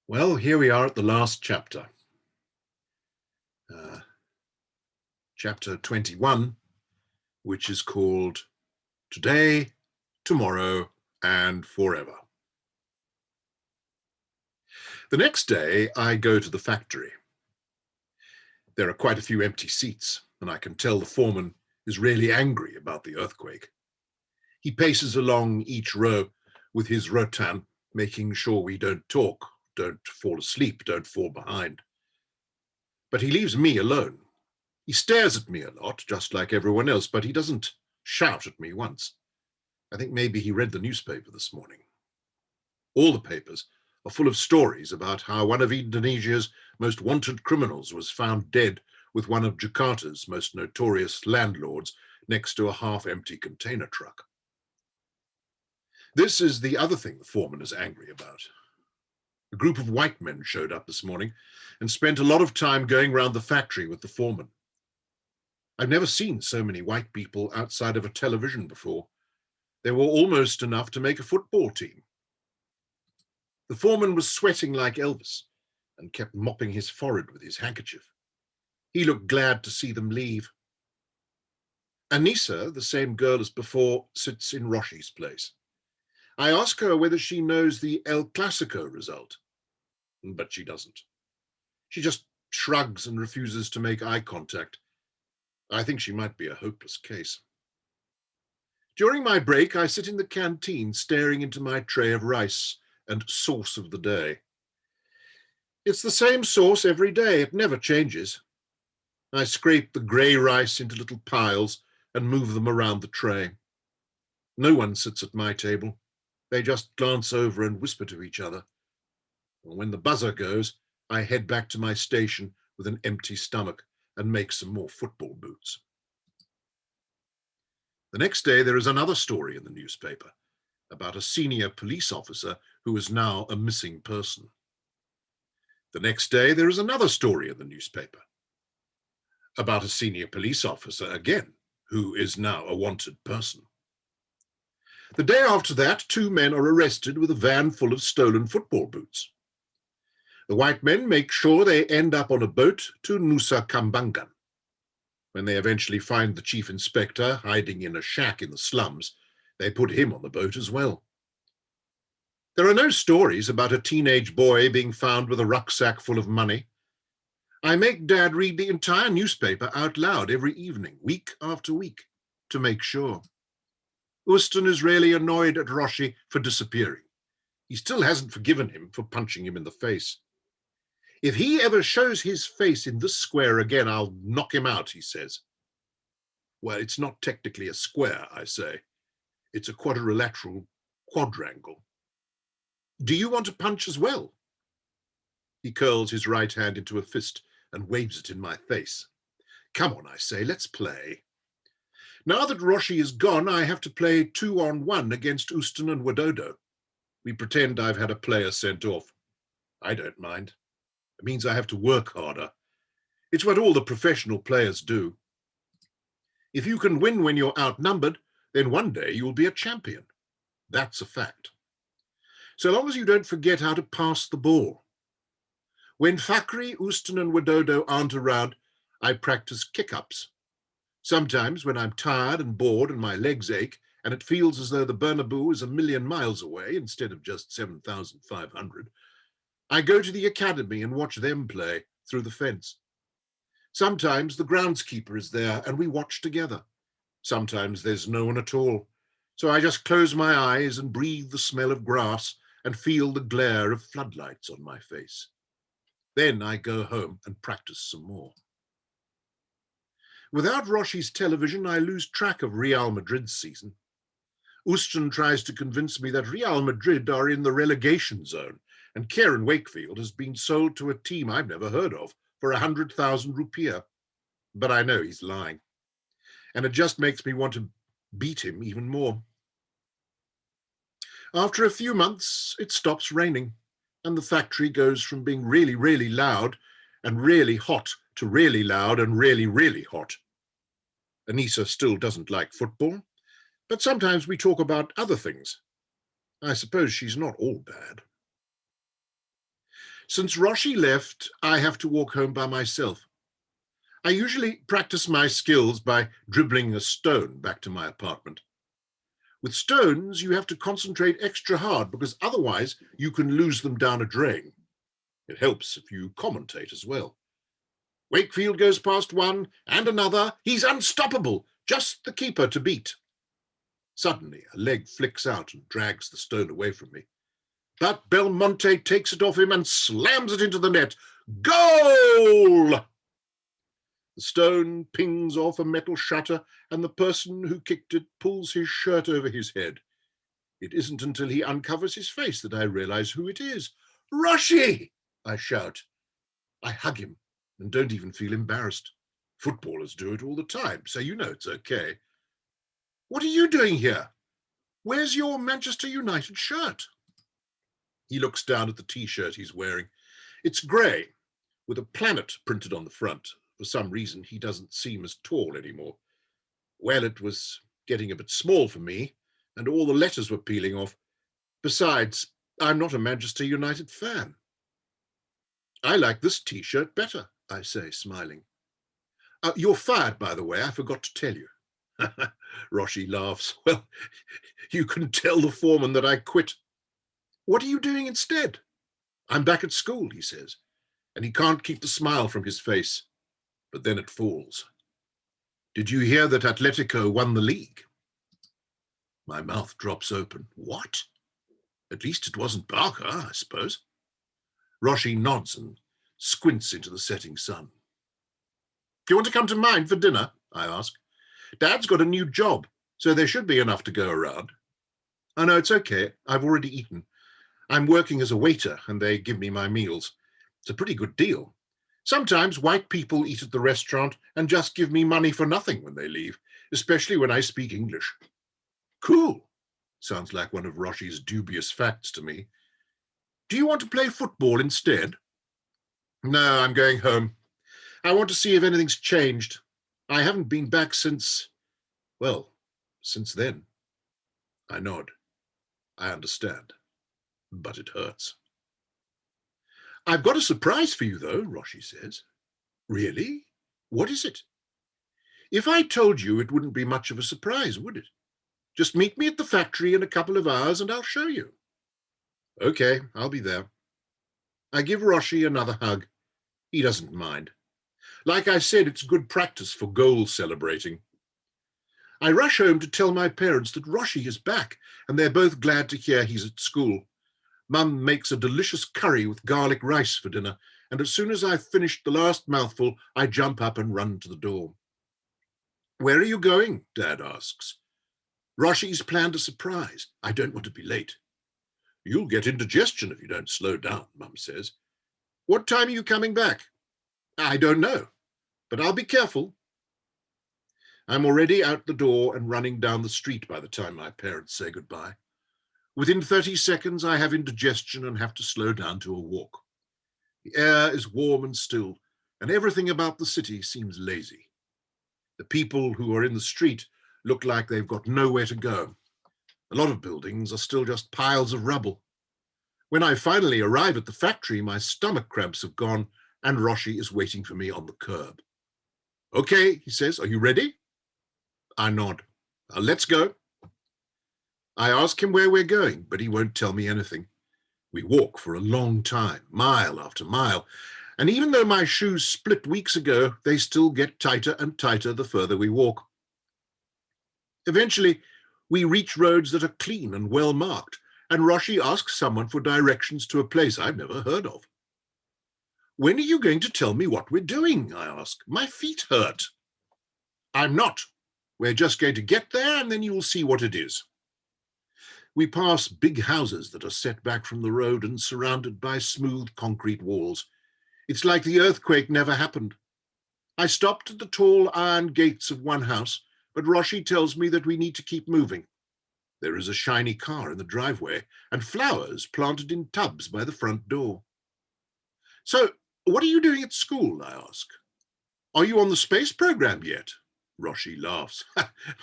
Well, here we are at the last chapter, uh, chapter 21, which is called Today, Tomorrow, and Forever. The next day, I go to the factory. There are quite a few empty seats, and I can tell the foreman is really angry about the earthquake. He paces along each row with his rotan, making sure we don't talk, don't fall asleep, don't fall behind. But he leaves me alone. He stares at me a lot, just like everyone else, but he doesn't shout at me once. I think maybe he read the newspaper this morning. All the papers are full of stories about how one of Indonesia's most wanted criminals was found dead with one of Jakarta's most notorious landlords next to a half-empty container truck. This is the other thing the foreman is angry about. A group of white men showed up this morning and spent a lot of time going round the factory with the foreman. I've never seen so many white people outside of a television before. There were almost enough to make a football team. The foreman was sweating like Elvis and kept mopping his forehead with his handkerchief. He looked glad to see them leave. Anissa, the same girl as before, sits in Roshi's place. I ask her whether she knows the El Clasico result, but she doesn't. She just shrugs and refuses to make eye contact. I think she might be a hopeless case. During my break, I sit in the canteen staring into my tray of rice and sauce of the day. It's the same sauce every day. It never changes. I scrape the grey rice into little piles and move them around the tray. No one sits at my table. They just glance over and whisper to each other. And when the buzzer goes, I head back to my station with an empty stomach and make some more football boots. The next day, there is another story in the newspaper about a senior police officer who is now a missing person. The next day, there is another story in the newspaper about a senior police officer again, who is now a wanted person. The day after that, 2 men are arrested with a van full of stolen football boots. The white men make sure they end up on a boat to Nusa Kambangan. When they eventually find the chief inspector hiding in a shack in the slums, they put him on the boat as well. There are no stories about a teenage boy being found with a rucksack full of money. I make Dad read the entire newspaper out loud every evening, week after week, to make sure. Ustan is really annoyed at Roshi for disappearing. He still hasn't forgiven him for punching him in the face. If he ever shows his face in this square again, I'll knock him out, he says. Well, it's not technically a square, I say. It's a quadrilateral quadrangle. Do you want to punch as well? He curls his right hand into a fist and waves it in my face. Come on, I say, let's play. Now that Roshi is gone, I have to play 2-on-1 against Ustan and Wadodo. We pretend I've had a player sent off. I don't mind. It means I have to work harder. It's what all the professional players do. If you can win when you're outnumbered, then one day you'll be a champion. That's a fact. So long as you don't forget how to pass the ball. When Fakri, Ustan and Wadodo aren't around, I practice kick-ups. Sometimes when I'm tired and bored and my legs ache and it feels as though the Bernabeu is 1,000,000 miles away instead of just 7,500, I go to the academy and watch them play through the fence. Sometimes the groundskeeper is there and we watch together. Sometimes there's no one at all. So I just close my eyes and breathe the smell of grass and feel the glare of floodlights on my face. Then I go home and practice some more. Without Roshi's television, I lose track of Real Madrid's season. Ustan tries to convince me that Real Madrid are in the relegation zone, and Kieran Wakefield has been sold to a team I've never heard of for 100,000 rupiah. But I know he's lying. And it just makes me want to beat him even more. After a few months, it stops raining, and the factory goes from being really, really loud and really hot to really loud and really, really hot. Anissa still doesn't like football, but sometimes we talk about other things. I suppose she's not all bad. Since Roshi left, I have to walk home by myself. I usually practice my skills by dribbling a stone back to my apartment. With stones, you have to concentrate extra hard because otherwise you can lose them down a drain. It helps if you commentate as well. Wakefield goes past one and another. He's unstoppable, just the keeper to beat. Suddenly, a leg flicks out and drags the stone away from me. But Belmonte takes it off him and slams it into the net. Goal! The stone pings off a metal shutter, and the person who kicked it pulls his shirt over his head. It isn't until he uncovers his face that I realize who it is. Roshi! I shout. I hug him and don't even feel embarrassed. Footballers do it all the time, so you know it's okay. What are you doing here? Where's your Manchester United shirt? He looks down at the T-shirt he's wearing. It's grey, with a planet printed on the front. For some reason, he doesn't seem as tall anymore. Well, it was getting a bit small for me, and all the letters were peeling off. Besides, I'm not a Manchester United fan. I like this T-shirt better, I say, smiling. You're fired, by the way, I forgot to tell you. Roshi laughs. Well, you can tell the foreman that I quit. What are you doing instead? I'm back at school, he says, and he can't keep the smile from his face. But then it falls. Did you hear that Atletico won the league? My mouth drops open. What? At least it wasn't Barca, I suppose. Roshi nods and squints into the setting sun. Do you want to come to mine for dinner? I ask. Dad's got a new job, so there should be enough to go around. Oh, no, it's okay. I've already eaten. I'm working as a waiter, and they give me my meals. It's a pretty good deal. Sometimes white people eat at the restaurant and just give me money for nothing when they leave, especially when I speak English. Cool. Sounds like one of Roshi's dubious facts to me. Do you want to play football instead? No, I'm going home. I want to see if anything's changed. I haven't been back since, well, since then. I nod. I understand, but it hurts. I've got a surprise for you, though, Roshi says. Really? What is it? If I told you, it wouldn't be much of a surprise, would it? Just meet me at the factory in a couple of hours and I'll show you. Okay, I'll be there. I give Roshi another hug. He doesn't mind. Like I said, it's good practice for goal celebrating. I rush home to tell my parents that Roshi is back, and they're both glad to hear he's at school. Mum makes a delicious curry with garlic rice for dinner, and as soon as I've finished the last mouthful, I jump up and run to the door. Where are you going? Dad asks. Roshi's planned a surprise. I don't want to be late. You'll get indigestion if you don't slow down, Mum says. What time are you coming back? I don't know, but I'll be careful. I'm already out the door and running down the street by the time my parents say goodbye. Within 30 seconds, I have indigestion and have to slow down to a walk. The air is warm and still, and everything about the city seems lazy. The people who are in the street look like they've got nowhere to go. A lot of buildings are still just piles of rubble. When I finally arrive at the factory, my stomach cramps have gone, and Roshi is waiting for me on the curb. Okay, he says, are you ready? I nod. Let's go. I ask him where we're going, but he won't tell me anything. We walk for a long time, mile after mile, and even though my shoes split weeks ago, they still get tighter and tighter the further we walk. Eventually, we reach roads that are clean and well marked, and Roshi asks someone for directions to a place I've never heard of. When are you going to tell me what we're doing? I ask. My feet hurt. I'm not. We're just going to get there and then you'll see what it is. We pass big houses that are set back from the road and surrounded by smooth concrete walls. It's like the earthquake never happened. I stopped at the tall iron gates of one house, but Roshi tells me that we need to keep moving. There is a shiny car in the driveway and flowers planted in tubs by the front door. So, what are you doing at school? I ask. Are you on the space program yet? Roshi laughs.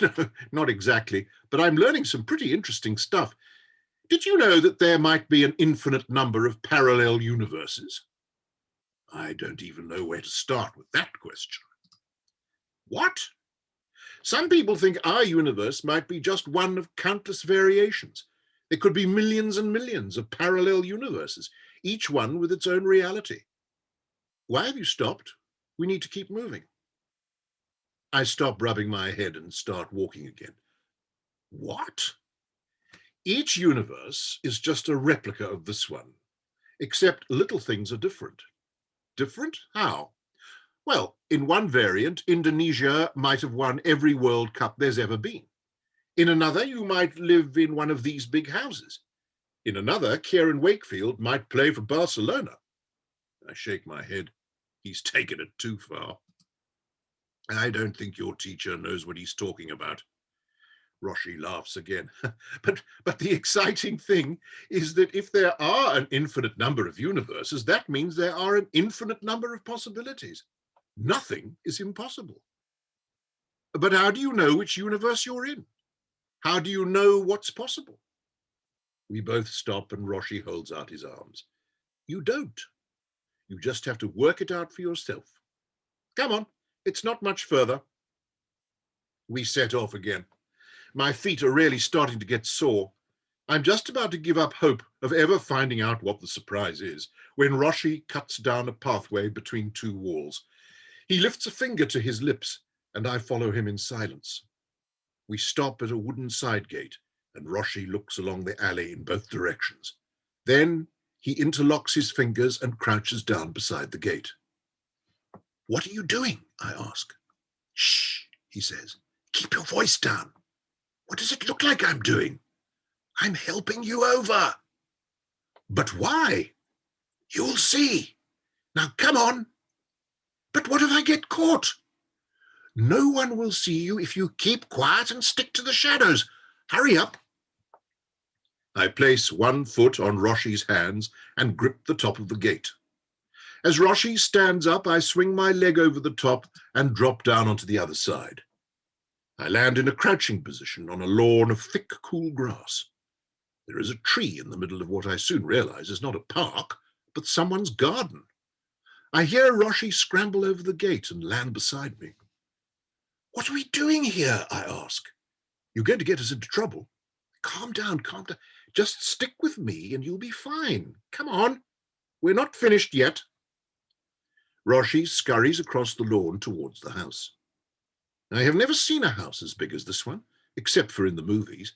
No, not exactly, but I'm learning some pretty interesting stuff. Did you know that there might be an infinite number of parallel universes? I don't even know where to start with that question. What? Some people think our universe might be just one of countless variations. There could be millions and millions of parallel universes, each one with its own reality. Why have you stopped? We need to keep moving. I stop rubbing my head and start walking again. What? Each universe is just a replica of this one, except little things are different. Different? How? Well, in one variant, Indonesia might have won every World Cup there's ever been. In another, you might live in one of these big houses. In another, Kieran Wakefield might play for Barcelona. I shake my head. He's taken it too far. I don't think your teacher knows what he's talking about. Roshi laughs again. But the exciting thing is that if there are an infinite number of universes, that means there are an infinite number of possibilities. Nothing is impossible. But how do you know which universe you're in? How do you know what's possible? We both stop and Roshi holds out his arms. You don't. You just have to work it out for yourself. Come on, it's not much further. We set off again. My feet are really starting to get sore. I'm just about to give up hope of ever finding out what the surprise is when Roshi cuts down a pathway between two walls. He lifts a finger to his lips, and I follow him in silence. We stop at a wooden side gate, and Roshi looks along the alley in both directions. Then he interlocks his fingers and crouches down beside the gate. What are you doing? I ask. Shh, he says. Keep your voice down. What does it look like I'm doing? I'm helping you over. But why? You'll see. Now come on. But what if I get caught? No one will see you if you keep quiet and stick to the shadows. Hurry up. I place one foot on Roshi's hands and grip the top of the gate. As Roshi stands up, I swing my leg over the top and drop down onto the other side. I land in a crouching position on a lawn of thick, cool grass. There is a tree in the middle of what I soon realize is not a park, but someone's garden. I hear Roshi scramble over the gate and land beside me. What are we doing here? I ask. You're going to get us into trouble. Calm down, calm down. Just stick with me and you'll be fine. Come on. We're not finished yet. Roshi scurries across the lawn towards the house. I have never seen a house as big as this one, except for in the movies.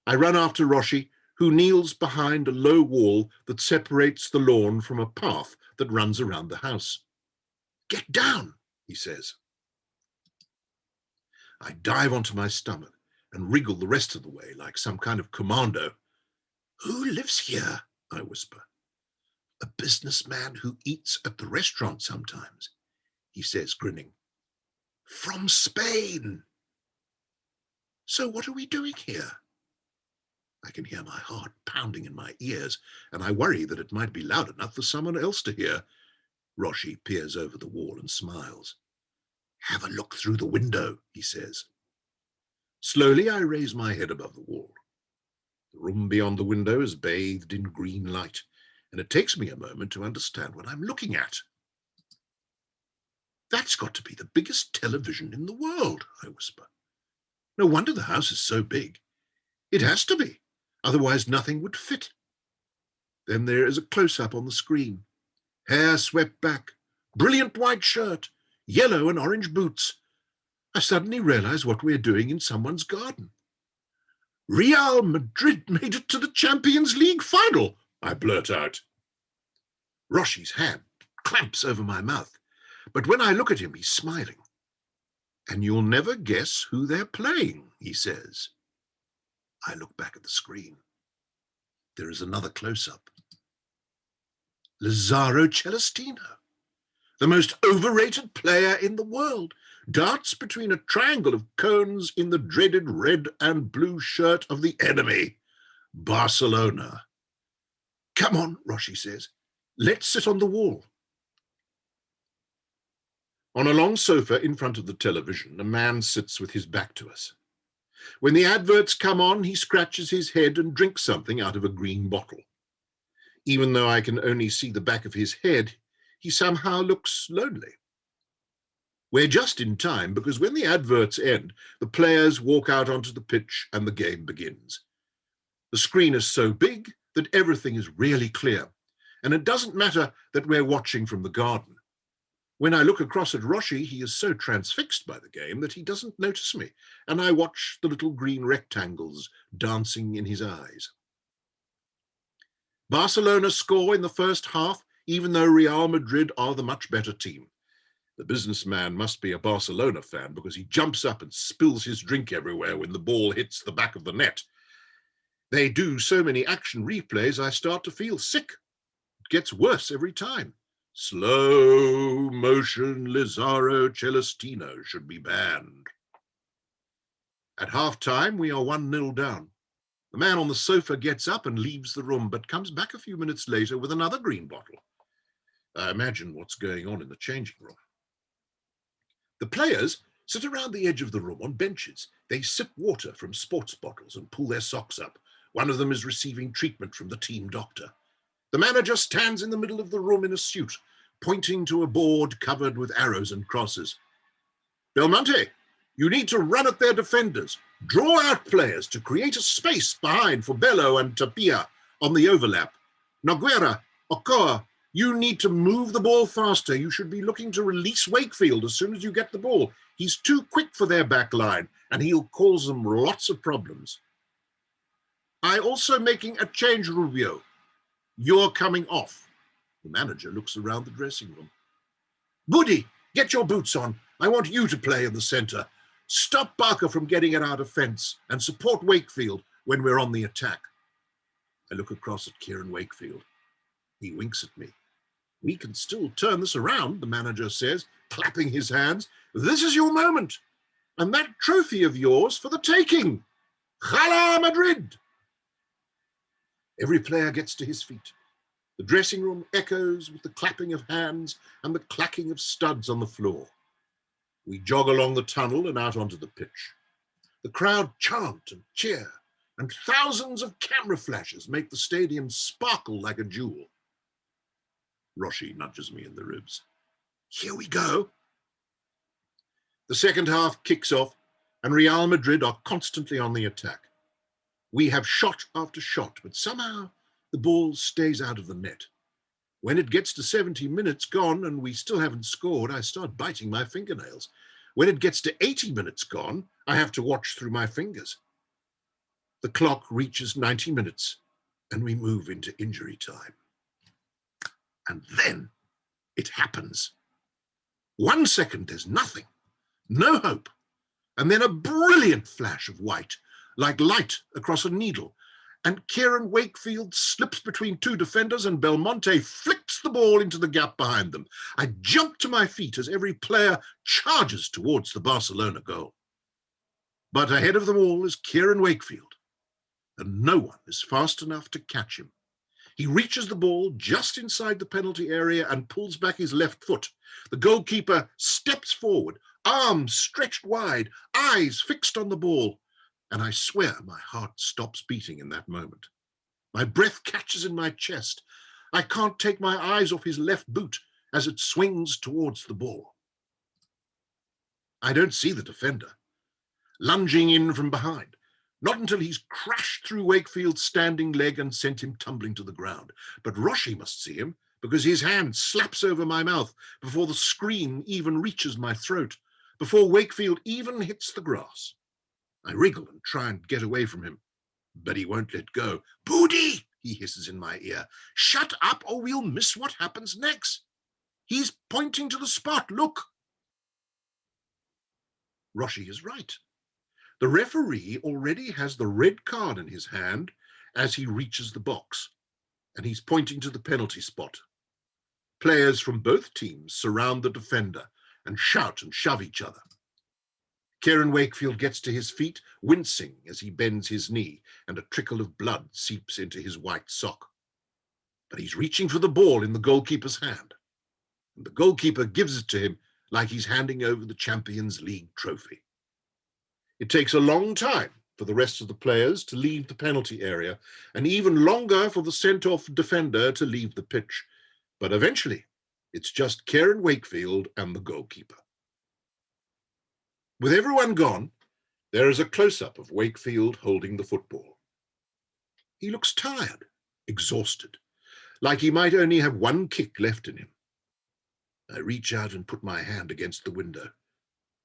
I run after Roshi, who kneels behind a low wall that separates the lawn from a path that runs around the house. Get down, he says. I dive onto my stomach and wriggle the rest of the way like some kind of commando. Who lives here? I whisper. A businessman who eats at the restaurant sometimes, he says, grinning. From Spain. So what are we doing here? I can hear my heart pounding in my ears, and I worry that it might be loud enough for someone else to hear. Roshi peers over the wall and smiles. Have a look through the window, he says. Slowly I raise my head above the wall. The room beyond the window is bathed in green light, and it takes me a moment to understand what I'm looking at. That's got to be the biggest television in the world, I whisper. No wonder the house is so big. It has to be, otherwise nothing would fit. Then there is a close-up on the screen. Hair swept back, brilliant white shirt, yellow and orange boots. I suddenly realize what we're doing in someone's garden. Real Madrid made it to the Champions League final, I blurt out. Roshi's hand clamps over my mouth, but when I look at him, he's smiling. And you'll never guess who they're playing, he says. I look back at the screen. There is another close-up. Lazzaro Celestino, the most overrated player in the world, darts between a triangle of cones in the dreaded red and blue shirt of the enemy, Barcelona. Come on, Roshi says. Let's sit on the wall. On a long sofa in front of the television, a man sits with his back to us. When the adverts come on, he scratches his head and drinks something out of a green bottle. Even though I can only see the back of his head, he somehow looks lonely. We're just in time because when the adverts end, the players walk out onto the pitch and the game begins. The screen is so big that everything is really clear, and it doesn't matter that we're watching from the garden. When I look across at Roshi, he is so transfixed by the game that he doesn't notice me, and I watch the little green rectangles dancing in his eyes. Barcelona score in the first half, even though Real Madrid are the much better team. The businessman must be a Barcelona fan because he jumps up and spills his drink everywhere when the ball hits the back of the net. They do so many action replays, I start to feel sick. It gets worse every time. Slow motion Lizarro Celestino should be banned. At half-time, we are 1-0 down. The man on the sofa gets up and leaves the room, but comes back a few minutes later with another green bottle. I imagine what's going on in the changing room. The players sit around the edge of the room on benches. They sip water from sports bottles and pull their socks up. One of them is receiving treatment from the team doctor. The manager stands in the middle of the room in a suit, pointing to a board covered with arrows and crosses. Belmonte, you need to run at their defenders. Draw out players to create a space behind for Bello and Tapia on the overlap. Noguera, Ochoa, you need to move the ball faster. You should be looking to release Wakefield as soon as you get the ball. He's too quick for their back line, and he'll cause them lots of problems. I'm also making a change, Rubio. You're coming off. The manager looks around the dressing room. Budi, get your boots on. I want you to play in the center. Stop Barker from getting it out of fence and support Wakefield when we're on the attack. I look across at Kieran Wakefield. He winks at me. We can still turn this around, the manager says, clapping his hands. This is your moment. And that trophy of yours for the taking. Hala Madrid! Every player gets to his feet. The dressing room echoes with the clapping of hands and the clacking of studs on the floor. We jog along the tunnel and out onto the pitch. The crowd chant and cheer, and thousands of camera flashes make the stadium sparkle like a jewel. Roshi nudges me in the ribs. Here we go. The second half kicks off, and Real Madrid are constantly on the attack. We have shot after shot, but somehow the ball stays out of the net. When it gets to 70 minutes gone and we still haven't scored, I start biting my fingernails. When it gets to 80 minutes gone, I have to watch through my fingers. The clock reaches 90 minutes and we move into injury time. And then it happens. 1 second, there's nothing, no hope. And then a brilliant flash of white, like light across a needle. And Kieran Wakefield slips between two defenders and Belmonte flicks the ball into the gap behind them. I jump to my feet as every player charges towards the Barcelona goal. But ahead of them all is Kieran Wakefield, and no one is fast enough to catch him. He reaches the ball just inside the penalty area and pulls back his left foot. The goalkeeper steps forward, arms stretched wide, eyes fixed on the ball. And I swear my heart stops beating in that moment. My breath catches in my chest. I can't take my eyes off his left boot as it swings towards the ball. I don't see the defender, lunging in from behind. Not until he's crashed through Wakefield's standing leg and sent him tumbling to the ground. But Roshi must see him because his hand slaps over my mouth before the scream even reaches my throat, before Wakefield even hits the grass. I wriggle and try and get away from him, but he won't let go. Budi, he hisses in my ear. Shut up or we'll miss what happens next. He's pointing to the spot, look. Roshi is right. The referee already has the red card in his hand as he reaches the box, and he's pointing to the penalty spot. Players from both teams surround the defender and shout and shove each other. Kieran Wakefield gets to his feet, wincing as he bends his knee, and a trickle of blood seeps into his white sock. But he's reaching for the ball in the goalkeeper's hand, and the goalkeeper gives it to him like he's handing over the Champions League trophy. It takes a long time for the rest of the players to leave the penalty area, and even longer for the sent-off defender to leave the pitch. But eventually, it's just Kieran Wakefield and the goalkeeper. With everyone gone, there is a close-up of Wakefield holding the football. He looks tired, exhausted, like he might only have one kick left in him. I reach out and put my hand against the window,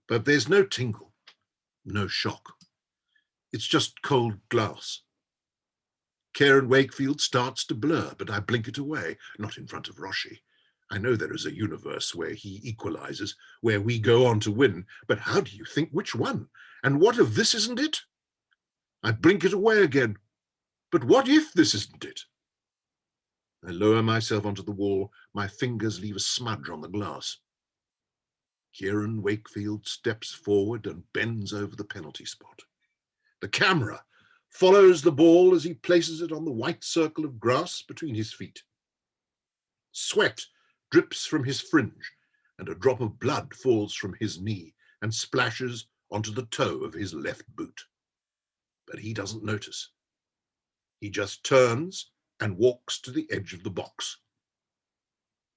but there's no tingle, no shock. It's just cold glass. Kieran Wakefield starts to blur, but I blink it away, not in front of Roshi. I know there is a universe where he equalizes, where we go on to win, but how do you think which one? And what if this isn't it? I blink it away again. But what if this isn't it? I lower myself onto the wall. My fingers leave a smudge on the glass. Kieran Wakefield steps forward and bends over the penalty spot. The camera follows the ball as he places it on the white circle of grass between his feet. Sweat drips from his fringe, and a drop of blood falls from his knee and splashes onto the toe of his left boot. But he doesn't notice. He just turns and walks to the edge of the box.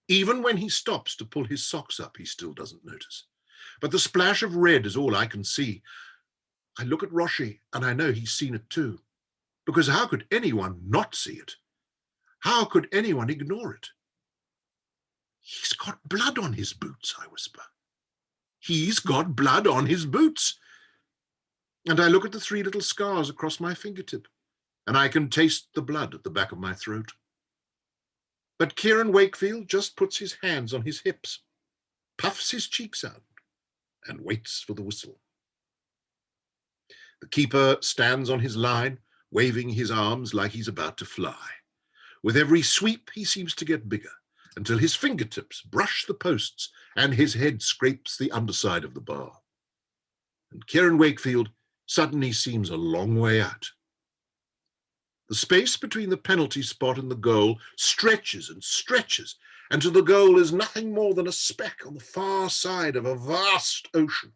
Even when he stops to pull his socks up, he still doesn't notice. But the splash of red is all I can see. I look at Roshi, and I know he's seen it too. Because how could anyone not see it? How could anyone ignore it? He's got blood on his boots, I whisper. He's got blood on his boots. And I look at the 3 little scars across my fingertip, and I can taste the blood at the back of my throat. But Kieran Wakefield just puts his hands on his hips, puffs his cheeks out, and waits for the whistle. The keeper stands on his line, waving his arms like he's about to fly. With every sweep, he seems to get bigger, until his fingertips brush the posts and his head scrapes the underside of the bar. And Kieran Wakefield suddenly seems a long way out. The space between the penalty spot and the goal stretches and stretches, and to the goal is nothing more than a speck on the far side of a vast ocean.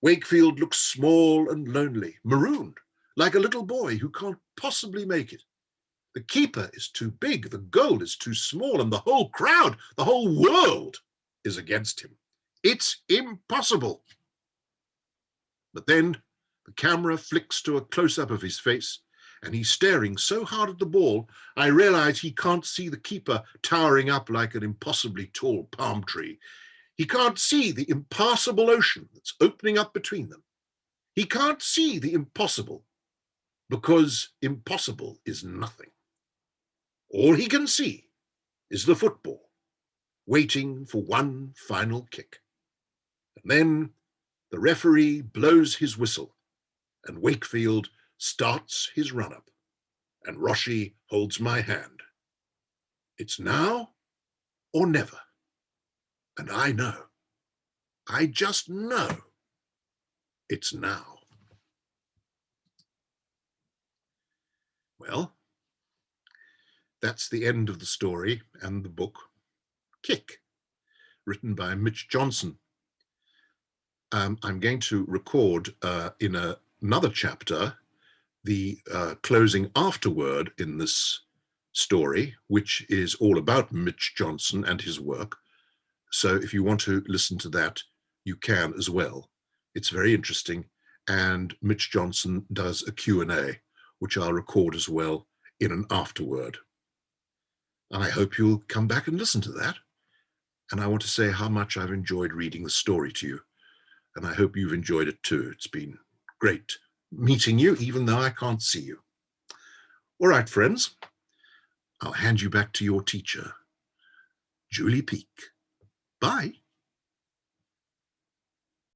Wakefield looks small and lonely, marooned, like a little boy who can't possibly make it. The keeper is too big, the goal is too small, and the whole crowd, the whole world is against him. It's impossible. But then the camera flicks to a close-up of his face, and he's staring so hard at the ball, I realize he can't see the keeper towering up like an impossibly tall palm tree. He can't see the impassable ocean that's opening up between them. He can't see the impossible, because impossible is nothing. All he can see is the football, waiting for one final kick. And then the referee blows his whistle, and Wakefield starts his run-up, and Roshi holds my hand. It's now or never. And I know, I just know, it's now. Well, that's the end of the story and the book Kick, written by Mitch Johnson. I'm going to record in another chapter the closing afterword in this story, which is all about Mitch Johnson and his work. So if you want to listen to that, you can as well. It's very interesting. And Mitch Johnson does a Q&A, which I'll record as well in an afterword. And I hope you'll come back and listen to that. And I want to say how much I've enjoyed reading the story to you. And I hope you've enjoyed it too. It's been great meeting you, even though I can't see you. All right, friends, I'll hand you back to your teacher, Julie Peak. Bye.